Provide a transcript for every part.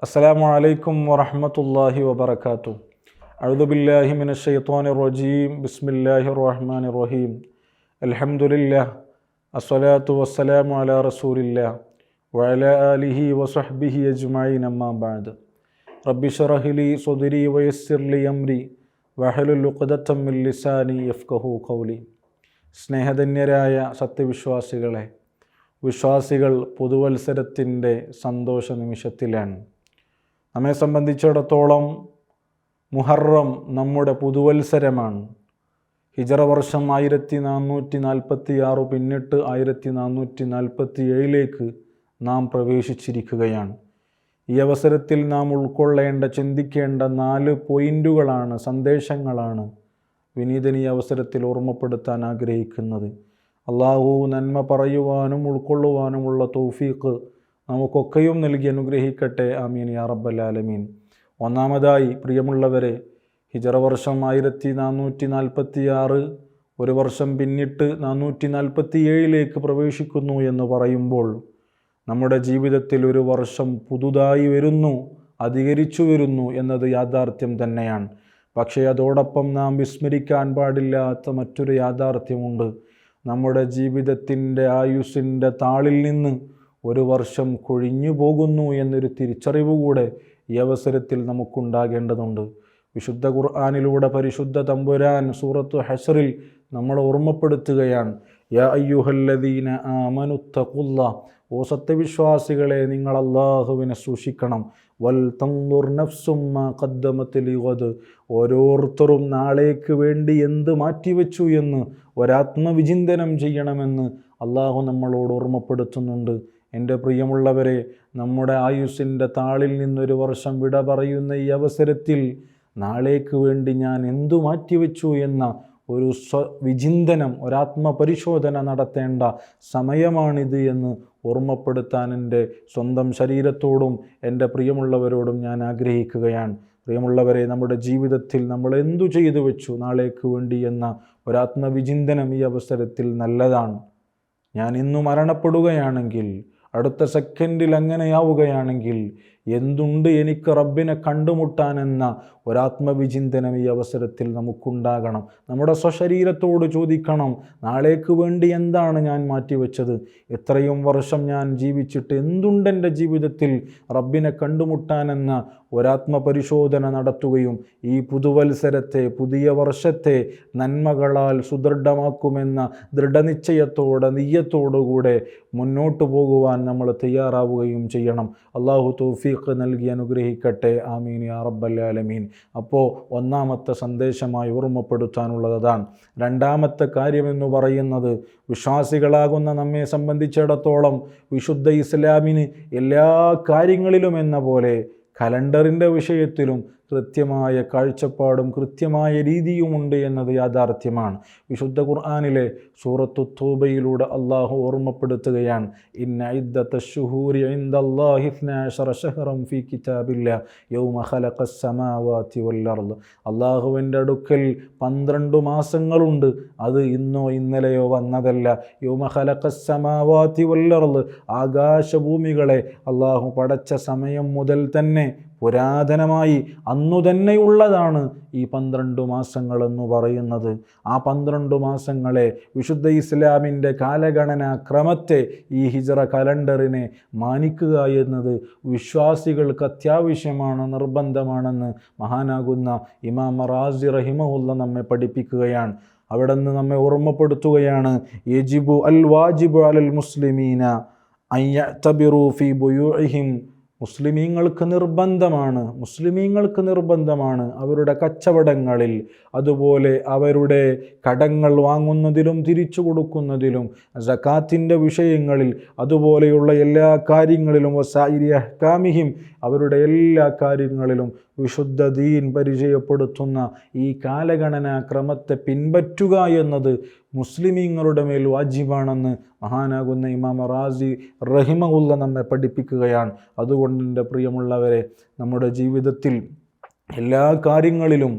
അസ്സലാമു അലൈക്കും വറഹ്മത്തുള്ളാഹി വബറകാതുഹു. അഊദു ബില്ലാഹി മിനശ് ശൈത്വാനിർ റജീം. ബിസ്മില്ലാഹിർ റഹ്മാനിർ റഹീം. അൽഹംദുലില്ലാഹ് അസ്സലാത്തു വസ്സലാമു അലാ റസൂലില്ലാഹ് വഅലാ ആലിഹി വസഹ്ബിഹി അജ്മഈൻ. അമ്മാ ബഅദ്. റബ്ബി ശ്റഹ് ലി സ്വദ്രി വയസ്സിർ ലി അംരി വഹ്ലുൽ ഉഖ്ദത്തം മിൻ ലിസാനി യഫ്ഖഹു ഖൗലി. സ്നേഹധന്യരായ സത്യവിശ്വാസികളെ, വിശ്വാസികൾ പുതുവത്സരത്തിൻ്റെ സന്തോഷ നിമിഷത്തിലാണ്. നമ്മെ സംബന്ധിച്ചിടത്തോളം മുഹറം നമ്മുടെ പുതുവത്സരമാണ്. ഹിജറ വർഷം 1446 പിന്നിട്ട് 1447 നാം പ്രവേശിച്ചിരിക്കുകയാണ്. ഈ അവസരത്തിൽ നാം ഉൾക്കൊള്ളേണ്ട, ചിന്തിക്കേണ്ട 4 പോയിൻ്റുകളാണ്, സന്ദേശങ്ങളാണ് വിനീതൻ ഈ അവസരത്തിൽ ഓർമ്മപ്പെടുത്താൻ ആഗ്രഹിക്കുന്നത്. അള്ളാഹു നന്മ പറയുവാനും ഉൾക്കൊള്ളുവാനുമുള്ള തൗഫീഖ് നമുക്കൊക്കെയും നൽകി അനുഗ്രഹിക്കട്ടെ. ആമീൻ യാ റബ്ബൽ ആലമീൻ. ഒന്നാമതായി പ്രിയമുള്ളവരെ, ഹിജറ വർഷം 1446 ഒരു വർഷം പിന്നിട്ട് 447 പ്രവേശിക്കുന്നു എന്ന് പറയുമ്പോൾ നമ്മുടെ ജീവിതത്തിൽ ഒരു വർഷം പുതുതായി വരുന്നു, അധികരിച്ചു വരുന്നു എന്നത് യാഥാർത്ഥ്യം തന്നെയാണ്. പക്ഷേ അതോടൊപ്പം നാം വിസ്മരിക്കാൻ പാടില്ലാത്ത മറ്റൊരു യാഥാർത്ഥ്യമുണ്ട്. നമ്മുടെ ജീവിതത്തിൻ്റെ ആയുസ്സിൻ്റെ താളിൽ നിന്ന് ഒരു വർഷം കൊഴിഞ്ഞു പോകുന്നു എന്നൊരു തിരിച്ചറിവ് കൂടെ ഈ അവസരത്തിൽ നമുക്കുണ്ടാകേണ്ടതുണ്ട്. വിശുദ്ധ ഖുർആനിലൂടെ പരിശുദ്ധ തമ്പുരാൻ സൂറത്തു ഹശ്റിൽ നമ്മളെ ഓർമ്മപ്പെടുത്തുകയാണ്. യാ അയ്യുഹല്ലദീന ആമനുത്തഖുല്ലാഹ്, ഓ സത്യവിശ്വാസികളെ, നിങ്ങൾ അല്ലാഹുവിനെ സൂക്ഷിക്കണം. വൽ തൻദുർ നഫ്സും മാ ഖദ്ദമത് ലിഗദ്, ഓരോരുത്തരും നാളേക്ക് വേണ്ടി എന്ത് മാറ്റിവെച്ചു എന്ന് ഒരാത്മവിചിന്തനം ചെയ്യണമെന്ന് അള്ളാഹു നമ്മളോട് ഓർമ്മപ്പെടുത്തുന്നുണ്ട്. എൻ്റെ പ്രിയമുള്ളവരെ, നമ്മുടെ ആയുസ്സിൻ്റെ താളിൽ നിന്നൊരു വർഷം വിട പറയുന്ന ഈ അവസരത്തിൽ നാളേക്ക് വേണ്ടി ഞാൻ എന്തു മാറ്റിവെച്ചു എന്ന ഒരു വിചിന്തനം, ഒരാത്മപരിശോധന നടത്തേണ്ട സമയമാണിത് എന്ന് ഓർമ്മപ്പെടുത്താൻ എൻ്റെ സ്വന്തം ശരീരത്തോടും എൻ്റെ പ്രിയമുള്ളവരോടും ഞാൻ ആഗ്രഹിക്കുകയാണ്. പ്രിയമുള്ളവരെ, നമ്മുടെ ജീവിതത്തിൽ നമ്മൾ എന്തു ചെയ്തു വെച്ചു നാളേക്ക് വേണ്ടി എന്ന ഒരാത്മവിചിന്തനം ഈ അവസരത്തിൽ നല്ലതാണ്. ഞാൻ ഇന്നു മരണപ്പെടുകയാണെങ്കിൽ, അടുത്ത സെക്കൻഡിൽ അങ്ങനെയാവുകയാണെങ്കിൽ എന്തുണ്ട് എനിക്ക് റബ്ബിനെ കണ്ടുമുട്ടാനെന്ന ഒരാത്മവിചിന്തനം ഈ അവസരത്തിൽ നമുക്കുണ്ടാകണം. നമ്മുടെ സ്വശരീരത്തോട് ചോദിക്കണം, നാളേക്ക് വേണ്ടി എന്താണ് ഞാൻ മാറ്റിവെച്ചത്? എത്രയും വർഷം ഞാൻ ജീവിച്ചിട്ട് എന്തുണ്ട് എൻ്റെ ജീവിതത്തിൽ റബ്ബിനെ കണ്ടുമുട്ടാനെന്ന ഒരാത്മപരിശോധന നടത്തുകയും ഈ പുതുവത്സരത്തെ, പുതിയ വർഷത്തെ നന്മകളാൽ സുദൃഢമാക്കുമെന്ന ദൃഢനിശ്ചയത്തോടെ, നിയ്യത്തോടുകൂടെ മുന്നോട്ടു പോകുവാൻ നമ്മൾ തയ്യാറാവുകയും ചെയ്യണം. അള്ളാഹു തൗഫീഖ് നൽകി അനുഗ്രഹിക്കട്ടെ. ആമീൻ യാ റബ്ബൽ ആലമീൻ. അപ്പോൾ ഒന്നാമത്തെ സന്ദേശമായി ഓർമ്മപ്പെടുത്താനുള്ളത് അതാണ്. രണ്ടാമത്തെ കാര്യമെന്ന് പറയുന്നത്, വിശ്വാസികളാകുന്ന നമ്മെ സംബന്ധിച്ചിടത്തോളം വിശുദ്ധ ഇസ്ലാമിന് എല്ലാ കാര്യങ്ങളിലും എന്ന പോലെ കലണ്ടറിൻ്റെ വിഷയത്തിലും കൃത്യമായ കാഴ്ചപ്പാടും കൃത്യമായ രീതിയുമുണ്ട് എന്നത് യാഥാർത്ഥ്യമാണ്. വിശുദ്ധ ഖുർആനിലെ സൂറത്തു തൗബയിലൂടെ അള്ളാഹു ഓർമ്മപ്പെടുത്തുകയാണ്, ഇന്ന ഇദ്ദത്തശ് ശുഹൂരി ഇൻദല്ലാഹി 12 ശഹ്റൻ ഫീ കിതാബില്ലാഹ് യൗമ ഖലഖസ് സമാവാതി വൽ അർദ്. അള്ളാഹുവിൻ്റെ അടുക്കൽ 12 മാസങ്ങളുണ്ട്. അത് ഇന്നോ ഇന്നലെയോ വന്നതല്ല. യൗമ ഖലഖസ് സമാവാതി വൽ അർദ്, ആകാശഭൂമികളെ അള്ളാഹു പടച്ച സമയം മുതൽ തന്നെ, പുരാതനമായി അന്നു തന്നെയുള്ളതാണ് ഈ 12 മാസങ്ങളെന്ന് പറയുന്നത്. ആ 12 മാസങ്ങളെ, വിശുദ്ധ ഇസ്ലാമിൻ്റെ കാലഗണനാ ക്രമത്തെ, ഈ ഹിജറ കലണ്ടറിനെ മാനിക്കുക എന്നത് വിശ്വാസികൾക്ക് അത്യാവശ്യമാണ്, നിർബന്ധമാണെന്ന് മഹാനാകുന്ന ഇമാം റാസി റഹിമഹുല്ല നമ്മെ പഠിപ്പിക്കുകയാണ്. അവിടെ നിന്ന് നമ്മെ ഓർമ്മപ്പെടുത്തുകയാണ്, യജിബു അൽ വാജിബു അലൽ മുസ്ലിമീന അൻ യഅ്തബിറു ഫീ ബുയൂഇഹിം, മുസ്ലിമീങ്ങൾക്ക് നിർബന്ധമാണ് അവരുടെ കച്ചവടങ്ങളിൽ, അതുപോലെ അവരുടെ കടങ്ങൾ വാങ്ങുന്നതിലും തിരിച്ചു കൊടുക്കുന്നതിലും, സകാത്തിൻ്റെ വിഷയങ്ങളിൽ, അതുപോലെയുള്ള എല്ലാ കാര്യങ്ങളിലും, വസായിരി അഹ്കാമിഹിം, അവരുടെ എല്ലാ കാര്യങ്ങളിലും വിശുദ്ധ ദീൻ പരിചയപ്പെടുത്തുന്ന ഈ കാലഗണനാ ക്രമത്തെ പിൻപറ്റുക എന്നത് മുസ്ലിമീങ്ങളുടെ മേൽ വാജിബാണെന്ന് മഹാനാകുന്ന ഇമാം റാസി റഹിമഹുല്ല നമ്മെ പഠിപ്പിക്കുകയാണ്. അതുകൊണ്ട് എൻ്റെ പ്രിയമുള്ളവരെ, നമ്മുടെ ജീവിതത്തിൽ എല്ലാ കാര്യങ്ങളിലും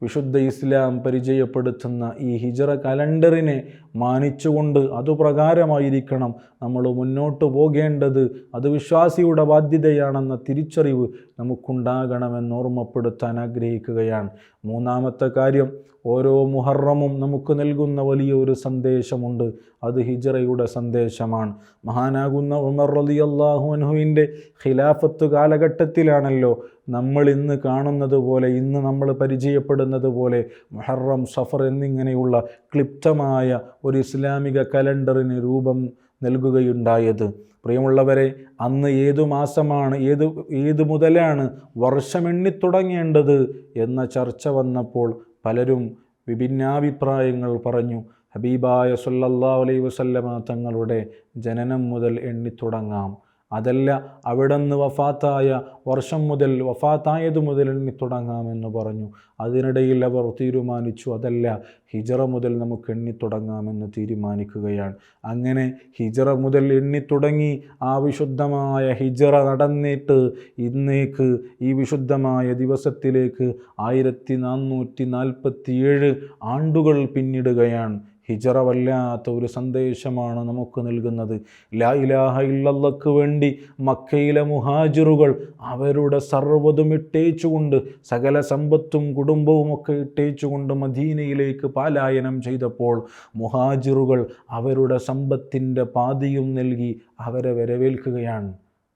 വിശുദ്ധ ഇസ്ലാം പരിചയപ്പെടുത്തുന്ന ഈ ഹിജറ കലണ്ടറിനെ മാനിച്ചുകൊണ്ട് അതുപ്രകാരമായിരിക്കണം നമ്മൾ മുന്നോട്ട് പോകേണ്ടത്. അത് വിശ്വാസിയുടെ ബാധ്യതയാണെന്ന തിരിച്ചറിവ് നമുക്കുണ്ടാകണമെന്ന് ഓർമ്മപ്പെടുത്താൻ ആഗ്രഹിക്കുകയാണ്. മൂന്നാമത്തെ കാര്യം, ഓരോ മുഹറമും നമുക്ക് നൽകുന്ന വലിയ ഒരു സന്ദേശമുണ്ട്. അത് ഹിജറയുടെ സന്ദേശമാണ്. മഹാനാകുന്ന ഉമർ റളിയല്ലാഹു അൻഹുവിൻ്റെ ഖിലാഫത്ത് കാലഘട്ടത്തിലാണല്ലോ നമ്മൾ ഇന്ന് കാണുന്നത് പോലെ, ഇന്ന് നമ്മൾ പരിചയപ്പെടുന്നത് പോലെ മുഹറം, സഫർ എന്നിങ്ങനെയുള്ള ക്ലിപ്തമായ ഒരു ഇസ്ലാമിക കലണ്ടറിന് രൂപം നൽകുകയുണ്ടായത്. പ്രിയമുള്ളവരെ, അന്ന് ഏതു മാസമാണ്, ഏത് മുതലാണ് വർഷമെണ്ണിത്തുടങ്ങേണ്ടത് എന്ന ചർച്ച വന്നപ്പോൾ പലരും വിഭിന്നാഭിപ്രായങ്ങൾ പറഞ്ഞു. ഹബീബായ സല്ലല്ലാഹു അലൈഹി വസല്ലമ തങ്ങളുടെ ജനനം മുതൽ എണ്ണിത്തുടങ്ങാം, അതല്ല അവിടുന്ന് വഫാത്തായ വർഷം മുതൽ, വഫാത്തായത് മുതൽ എണ്ണിത്തുടങ്ങാമെന്ന് പറഞ്ഞു. അതിനിടയിൽ അവർ തീരുമാനിച്ചു, അതല്ല ഹിജറ മുതൽ നമുക്ക് എണ്ണിത്തുടങ്ങാമെന്ന് തീരുമാനിക്കുകയാണ്. അങ്ങനെ ഹിജറ മുതൽ എണ്ണിത്തുടങ്ങി ആ വിശുദ്ധമായ ഹിജറ നടന്നിട്ട് ഇന്നേക്ക് ഈ വിശുദ്ധമായ ദിവസത്തിലേക്ക് 1447 ആണ്ടുകൾ പിന്നിടുകയാണ്. ഹിജറ വല്ലാത്ത ഒരു സന്ദേശമാണ് നമുക്ക് നൽകുന്നത്. ലാ ഇലാഹ ഇല്ലല്ലാഹ്ക്ക് വേണ്ടി മക്കയിലെ മുഹാജിറുകൾ അവരുടെ സർവ്വതും ഇട്ടേച്ചുകൊണ്ട്, സകല സമ്പത്തും കുടുംബവും ഒക്കെ ഇട്ടേച്ചുകൊണ്ട് മദീനയിലേക്ക് പലായനം ചെയ്തപ്പോൾ മുഹാജിറുകൾ അവരുടെ സമ്പത്തിൻ്റെ പാതിയും നൽകി അവരെ വരവേൽക്കുകയാണ്.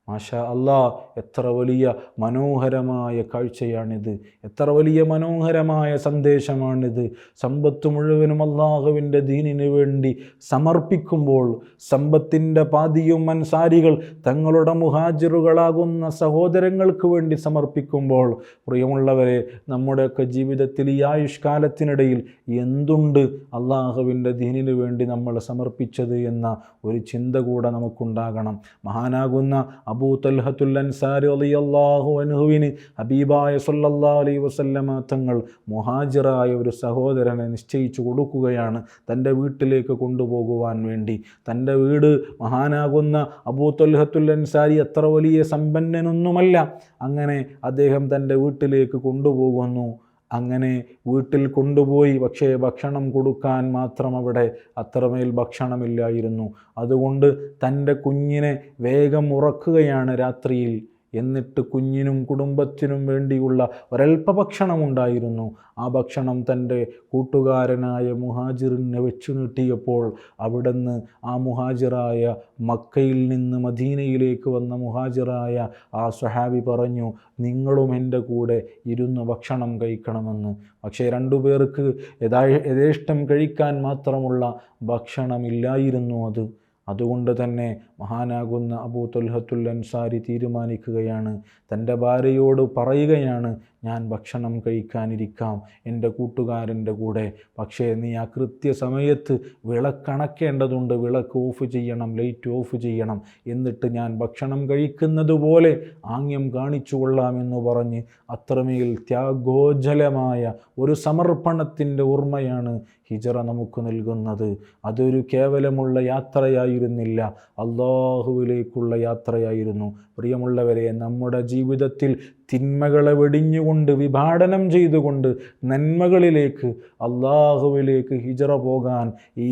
മാഷാ അല്ലാ, എത്ര വലിയ മനോഹരമായ കാഴ്ചയാണിത്, എത്ര വലിയ മനോഹരമായ സന്ദേശമാണിത്. സമ്പത്ത് മുഴുവനും അള്ളാഹുവിൻ്റെ ദീനിന് വേണ്ടി സമർപ്പിക്കുമ്പോൾ, സമ്പത്തിൻ്റെ പാതിയും അൻസാരികൾ തങ്ങളുടെ മുഹാജിറുകളാകുന്ന സഹോദരങ്ങൾക്ക് വേണ്ടി സമർപ്പിക്കുമ്പോൾ, പ്രിയമുള്ളവരെ, നമ്മുടെയൊക്കെ ജീവിതത്തിൽ ഈ ആയുഷ്കാലത്തിനിടയിൽ എന്തുണ്ട് അള്ളാഹുവിൻ്റെ ദീനിന് വേണ്ടി നമ്മൾ സമർപ്പിച്ചത് എന്ന ഒരു ചിന്ത കൂടെ നമുക്കുണ്ടാകണം. മഹാനാകുന്ന അബൂ തൽഹത്തുൽ അൻസാരി റളിയല്ലാഹു അൻഹുവിന് ഹബീബായ സല്ലല്ലാഹു അലൈഹി വസല്ലമ തങ്ങൾ മുഹാജിറായ ഒരു സഹോദരനെ നിശ്ചയിച്ചു കൊടുക്കുകയാണ് തൻ്റെ വീട്ടിലേക്ക് കൊണ്ടുപോകുവാൻ വേണ്ടി. തൻ്റെ വീട്, മഹാനാകുന്ന അബൂ തൽഹത്തുൽ അൻസാരി അത്ര വലിയ സമ്പന്നനൊന്നുമല്ല. അങ്ങനെ അദ്ദേഹം തൻ്റെ വീട്ടിലേക്ക് കൊണ്ടുപോകുന്നു. അങ്ങനെ വീട്ടിൽ കൊണ്ടുപോയി, പക്ഷേ ഭക്ഷണം കൊടുക്കാൻ മാത്രം അവിടെ അത്രമേൽ ഭക്ഷണമില്ലായിരുന്നു. അതുകൊണ്ട് തൻ്റെ കുഞ്ഞിനെ വേഗം ഉറക്കുകയാണ് രാത്രിയിൽ. എന്നിട്ട് കുഞ്ഞിനും കുടുംബത്തിനും വേണ്ടിയുള്ള ഒരൽപ്പ ഭക്ഷണമുണ്ടായിരുന്നു. ആ ഭക്ഷണം തൻ്റെ കൂട്ടുകാരനായ മുഹാജിറിനെ വെച്ചു നീട്ടിയപ്പോൾ അവിടുന്ന് ആ മുഹാജിറായ, മക്കയിൽ നിന്ന് മദീനയിലേക്ക് വന്ന മുഹാജിറായ ആ സ്വഹാബി പറഞ്ഞു, നിങ്ങളും എൻ്റെ കൂടെ ഇരുന്ന് ഭക്ഷണം കഴിക്കണമെന്ന്. പക്ഷേ രണ്ടുപേർക്ക് യഥേഷ്ടം കഴിക്കാൻ മാത്രമുള്ള ഭക്ഷണമില്ലായിരുന്നു അത്. അതുകൊണ്ട് തന്നെ മഹാനാകുന്ന അബൂ തൽഹത്തുൽ അൻസാരി തീരുമാനിക്കുകയാണ്, തൻ്റെ ഭാര്യയോട് പറയുകയാണ്, ഞാൻ ഭക്ഷണം കഴിക്കാനിരിക്കാം എൻ്റെ കൂട്ടുകാരൻ്റെ കൂടെ, പക്ഷേ നീ ആ കൃത്യസമയത്ത് വിളക്കണക്കേണ്ടതുണ്ട്, വിളക്ക് ഓഫ് ചെയ്യണം, ലൈറ്റ് ഓഫ് ചെയ്യണം, എന്നിട്ട് ഞാൻ ഭക്ഷണം കഴിക്കുന്നത് പോലെ ആംഗ്യം കാണിച്ചു കൊള്ളാമെന്ന് പറഞ്ഞ് അത്രമേൽ ത്യാഗോജ്ജലമായ ഒരു സമർപ്പണത്തിൻ്റെ ഓർമ്മയാണ് ഹിജറ നമുക്ക് നൽകുന്നത്. അതൊരു കേവലമുള്ള യാത്രയായിരുന്നില്ല, അള്ളാഹുവിലേക്കുള്ള യാത്രയായിരുന്നു. പ്രിയമുള്ളവരെ, നമ്മുടെ ജീവിതത്തിൽ തിന്മകളെ വെടിഞ്ഞുകൊണ്ട്, വിഭാടനം ചെയ്തുകൊണ്ട് നന്മകളിലേക്ക്, അള്ളാഹുവിലേക്ക് ഹിജറ പോകാൻ ഈ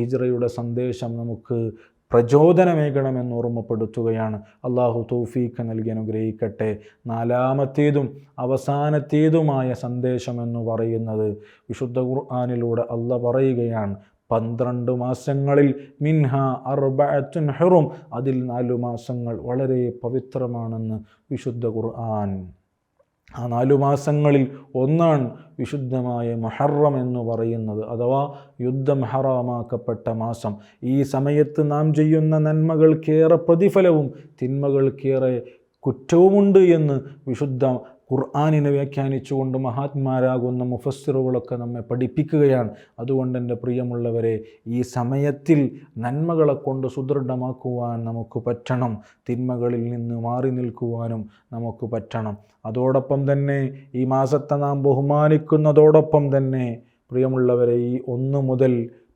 ഹിജറയുടെ സന്ദേശം നമുക്ക് പ്രചോദനമേകണമെന്ന് ഓർമ്മപ്പെടുത്തുകയാണ്. അള്ളാഹു തൗഫീഖ് നൽകി അനുഗ്രഹിക്കട്ടെ. നാലാമത്തേതും അവസാനത്തേതുമായ സന്ദേശമെന്ന് പറയുന്നത് വിശുദ്ധ ഖുർആനിലൂടെ അള്ളാഹ് പറയുകയാണ്, 12 മാസങ്ങളിൽ മിൻഹ അർബഅത്തുൻ ഹുറും, അതിൽ 4 മാസങ്ങൾ വളരെ പവിത്രമാണെന്ന് വിശുദ്ധ ഖുർആൻ. ആ 4 മാസങ്ങളിൽ ഒന്നാണ് വിശുദ്ധമായ മുഹറം എന്ന് പറയുന്നത്, അഥവാ യുദ്ധം ഹറാമാക്കപ്പെട്ട മാസം. ഈ സമയത്ത് നാം ചെയ്യുന്ന നന്മകൾക്കേറെ പ്രതിഫലവും തിന്മകൾക്കേറെ കുറ്റവുമുണ്ട് എന്ന് വിശുദ്ധ ഖുർആനിനെ വ്യാഖ്യാനിച്ചുകൊണ്ട് മഹാത്മാരാകുന്ന മുഫസ്സിറുകളൊക്കെ നമ്മെ പഠിപ്പിക്കുകയാണ്. അതുകൊണ്ട് എൻ്റെ പ്രിയമുള്ളവരെ, ഈ സമയത്തിൽ നന്മകളെ കൊണ്ട് സുദൃഢമാക്കുവാൻ നമുക്ക് പറ്റണം, തിന്മകളിൽ നിന്ന് മാറി നിൽക്കുവാനും നമുക്ക് പറ്റണം. അതോടൊപ്പം തന്നെ ഈ മാസത്തെ നാം ബഹുമാനിക്കുന്നതോടൊപ്പം തന്നെ പ്രിയമുള്ളവരെ, ഈ 1 മുതൽ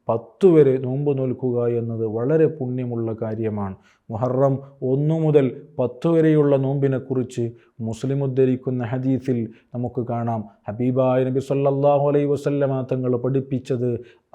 10 വരെ നോമ്പ് നോൽക്കുക എന്നത് വളരെ പുണ്യമുള്ള കാര്യമാണ്. മുഹറം 1 മുതൽ 10 വരെയുള്ള നോമ്പിനെക്കുറിച്ച് മുസ്ലിം ഉദ്ധരിക്കുന്ന ഹദീസിൽ നമുക്ക് കാണാം, ഹബീബായ നബി സല്ലല്ലാഹു അലൈഹി വസല്ലമ തങ്ങൾ പഠിപ്പിച്ചത്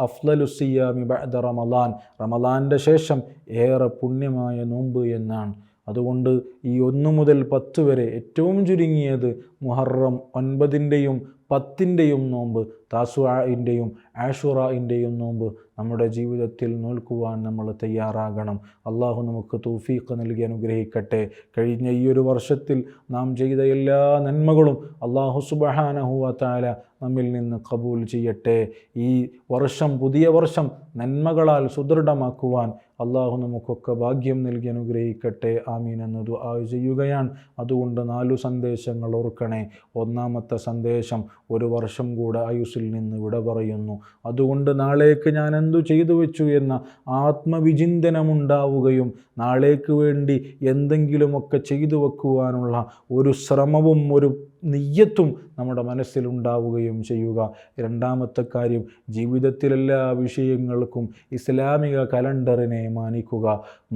അഫ്ളലുസ് സിയാമി ബഅദ റമളാൻ, റമളാൻ്റെ ശേഷം ഏറെ പുണ്യമായ നോമ്പ് എന്നാണ്. അതുകൊണ്ട് ഈ 1 മുതൽ 10 വരെ ഏറ്റവും ചുരുങ്ങിയത് മുഹറം 9-ൻ്റെയും 10-ൻ്റെയും നോമ്പ്, താസുആഇൻ്റെയും ആഷുറാഇൻ്റെയും നോമ്പ് നമ്മുടെ ജീവിതത്തിൽ നോൽക്കുവാൻ നമ്മൾ തയ്യാറാകണം. അള്ളാഹു നമുക്ക് തൗഫീഖ് നൽകി അനുഗ്രഹിക്കട്ടെ. കഴിഞ്ഞ ഈ ഒരു വർഷത്തിൽ നാം ചെയ്ത എല്ലാ നന്മകളും അള്ളാഹു സുബ്ഹാനഹു വ തആല നമ്മിൽ നിന്ന് ഖബൂൽ ചെയ്യട്ടെ. ഈ വർഷം, പുതിയ വർഷം നന്മകളാൽ സുദൃഢമാക്കുവാൻ അള്ളാഹു നമുക്കൊക്കെ ഭാഗ്യം നൽകി അനുഗ്രഹിക്കട്ടെ. ആമീൻ എന്ന് ദുആ ചെയ്യുകയാണ്. അതുകൊണ്ട് 4 സന്ദേശങ്ങൾ ഓർക്കണേ. ഒന്നാമത്തെ സന്ദേശം, ഒരു വർഷം കൂടെ ആയുസ്സിൽ നിന്ന് വിട പറയുന്നു. അതുകൊണ്ട് നാളേക്ക് ഞാൻ എന്തു ചെയ്തു വെച്ചു എന്ന ആത്മവിചിന്തനമുണ്ടാവുകയും നാളേക്ക് വേണ്ടി എന്തെങ്കിലുമൊക്കെ ചെയ്തു വെക്കുവാനുള്ള ഒരു ശ്രമവും ഒരു നിയ്യത്തും നമ്മുടെ മനസ്സിലുണ്ടാവുകയും ചെയ്യുക. രണ്ടാമത്തെ കാര്യം, ജീവിതത്തിലെല്ലാ വിഷയങ്ങൾക്കും ഇസ്ലാമിക കലണ്ടറിനെ മാനിക്കുക.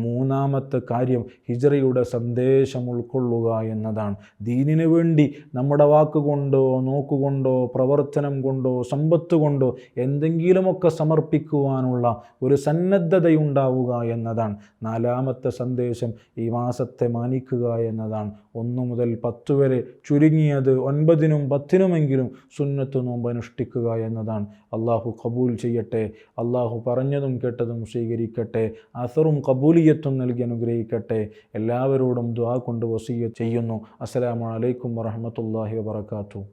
മൂന്നാമത്തെ കാര്യം, ഹിജ്റയുടെ സന്ദേശം ഉൾക്കൊള്ളുക എന്നതാണ്. ദീനിനു വേണ്ടി നമ്മുടെ വാക്കുകൊണ്ടോ നോക്കുകൊണ്ടോ പ്രവർത്തനം കൊണ്ടോ സമ്പത്ത് കൊണ്ടോ എന്തെങ്കിലുമൊക്കെ സമർപ്പിക്കുവാനുള്ള ഒരു സന്നദ്ധതയുണ്ടാവുക എന്നതാണ്. നാലാമത്തെ സന്ദേശം, ഈ മാസത്തെ മാനിക്കുക എന്നതാണ്. 1 മുതൽ 10 വരെ ചുരുങ്ങിയത് 9-നും 10-നുമെങ്കിലും സുന്നത്ത് നോമ്പ് അനുഷ്ഠിക്കുക എന്നതാണ്. അള്ളാഹു ഖബൂൽ ചെയ്യട്ടെ. അള്ളാഹു പറഞ്ഞതും കേട്ടതും സ്വീകരിക്കട്ടെ. അസറും ഖബൂലിയത്തും നൽകി അനുഗ്രഹിക്കട്ടെ. എല്ലാവരോടും ദുആ കൊണ്ട് വസിയ്യത്ത് ചെയ്യുന്നു. അസ്സലാമു അലൈക്കും വറഹ്മത്തുള്ളാഹി വബറകാതുഹു.